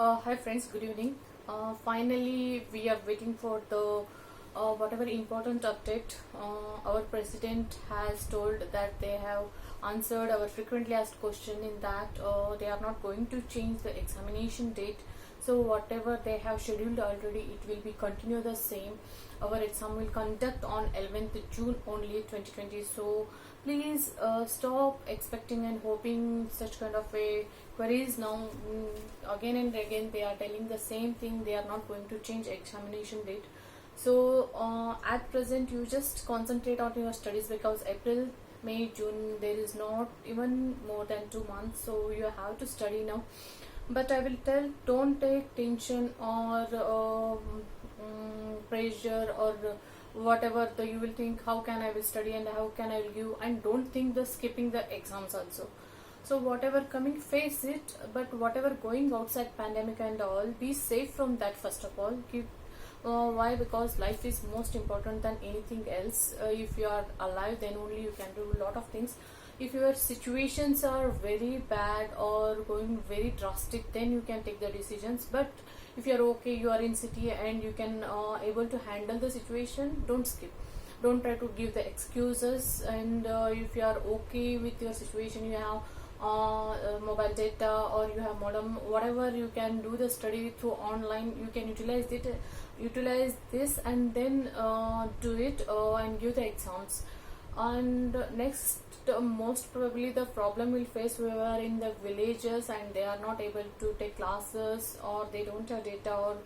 Hi friends, good evening. Finally, we are waiting for the whatever important update. Our president has told that they have answered our frequently asked question in that they are not going to change the examination date. So whatever they have scheduled already, it will be continue the same. Our exam will conduct on 11th June only 2020. So please stop expecting and hoping such kind of a queries now. Again and again they are telling the same thing. They are not going to change examination date. So at present you just concentrate on your studies, because April, May, June, there is not even more than 2 months, so you have to study now. But I will tell, don't take tension or pressure or whatever the you will think, how can I will study and how can I will give, and don't think the skipping the exams also. So whatever coming, face it, but whatever going outside pandemic and all, be safe from that. First of all, keep why? Because life is most important than anything else. If you are alive, then only you can do a lot of things. If your situations are very bad or going very drastic, then you can take the decisions. But if you are okay, you are in city and you can able to handle the situation, don't skip. Don't try to give the excuses. And if you are okay with your situation, you have mobile data or you have modem, whatever, you can do the study through online. You can utilize this and then do it and give the exams. And next, most probably the problem will face whoever in the villages and they are not able to take classes, or they don't have data, or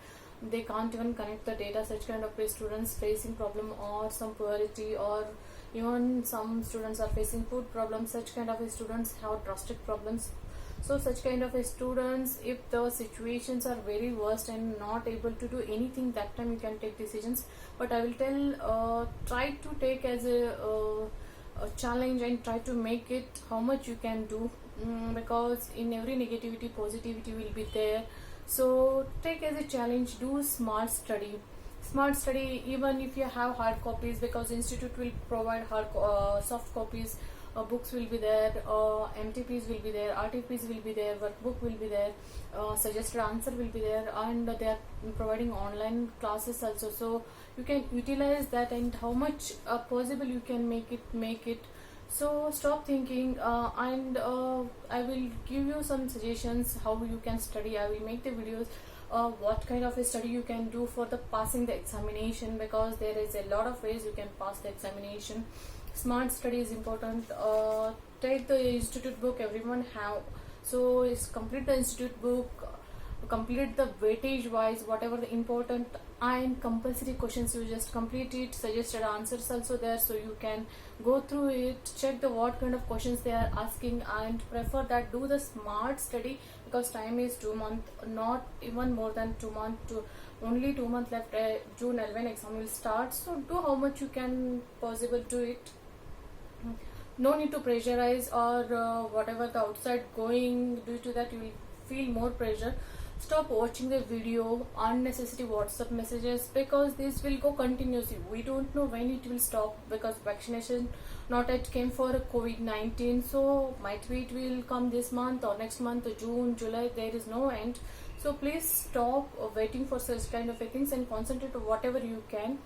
they can't even connect the data. Such kind of students facing problem, or some poverty, or even some students are facing food problems. Such kind of students have drastic problems. So such kind of students, if the situations are very worst and not able to do anything, that time you can take decisions. But I will tell, try to take as a challenge and try to make it how much you can do, because in every negativity positivity will be there. So take as a challenge, do smart study. Smart study, even if you have hard copies, because institute will provide soft copies. Books will be there, MTPs will be there, RTPs will be there, workbook will be there, suggested answer will be there, and they are providing online classes also. So you can utilize that, and how much possible you can make it. So stop thinking, and I will give you some suggestions how you can study. I will make the videos what kind of a study you can do for the passing the examination, because there is a lot of ways you can pass the examination. Smart study is important. Take the institute book, everyone have. So is complete the institute book, complete the weightage wise, whatever the important and compulsory questions, you just complete it. Suggested answers also there, so you can go through it, check the what kind of questions they are asking, and prefer that. Do the smart study, because time is 2 months, not even more than 2 months, to only 2 months left. June 11 exam will start, so do how much you can possible do it. No need to pressurize or whatever the outside going. Due to that you will feel more pressure. Stop watching the video, unnecessary WhatsApp messages, because this will go continuously. We don't know when it will stop, because vaccination not yet came for COVID-19. So might be it will come this month or next month, June, July, there is no end. So please stop waiting for such kind of things and concentrate on whatever you can.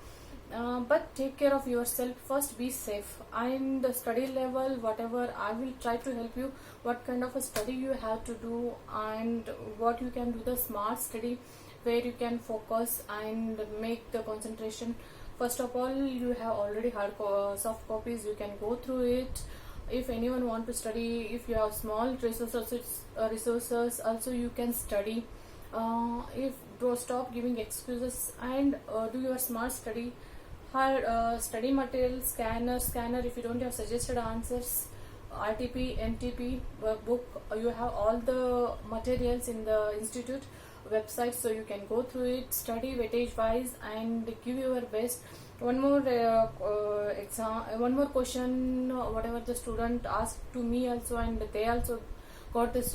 But take care of yourself first. Be safe, and the study level, whatever, I will try to help you what kind of a study you have to do, and what you can do the smart study, where you can focus and make the concentration. First of all, you have already hard soft copies, you can go through it. If anyone want to study, if you have small resources also, you can study. If stop giving excuses and do your smart study. Hard study material, scanner if you don't have suggested answers, RTP, MTP, workbook, you have all the materials in the institute website, so you can go through it, study weightage wise and give your best. One more one more question, whatever the student asked to me also, and they also got this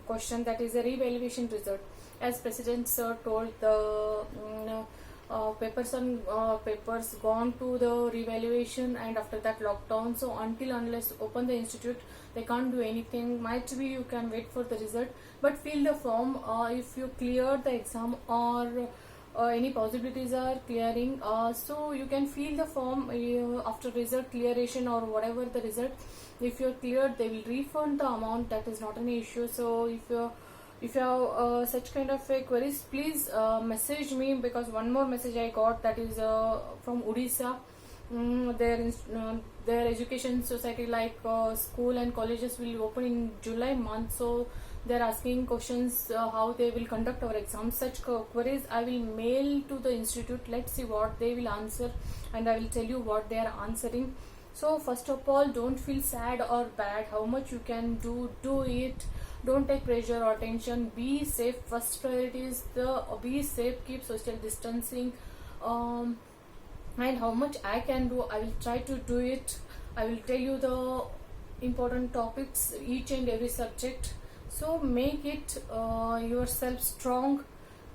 question, that is a re-evaluation result. As President Sir told, the papers gone to the revaluation, and after that lockdown. So until unless open the institute, they can't do anything. Might be you can wait for the result, but fill the form if you cleared the exam, or any possibilities are clearing, so you can fill the form after result clearation or whatever the result. If you're cleared, they will refund the amount. That is not an issue. So if you have such kind of queries, please message me, because one more message I got, that is from Odisha. Their education society, like school and colleges, will open in July month. So they're asking questions, how they will conduct our exams. Such queries I will mail to the institute. Let's see what they will answer, and I will tell you what they are answering. So first of all, don't feel sad or bad. How much you can do it. Don't take pressure or tension. Be safe. First priority is the be safe. Keep social distancing. And how much I can do, I will try to do it. I will tell you the important topics, each and every subject. So make it yourself strong,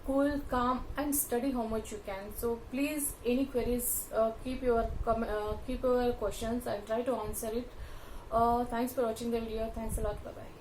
cool, calm, and study how much you can. So please, any queries, keep your questions. I'll try to answer it. Thanks for watching the video. Thanks a lot. Bye bye.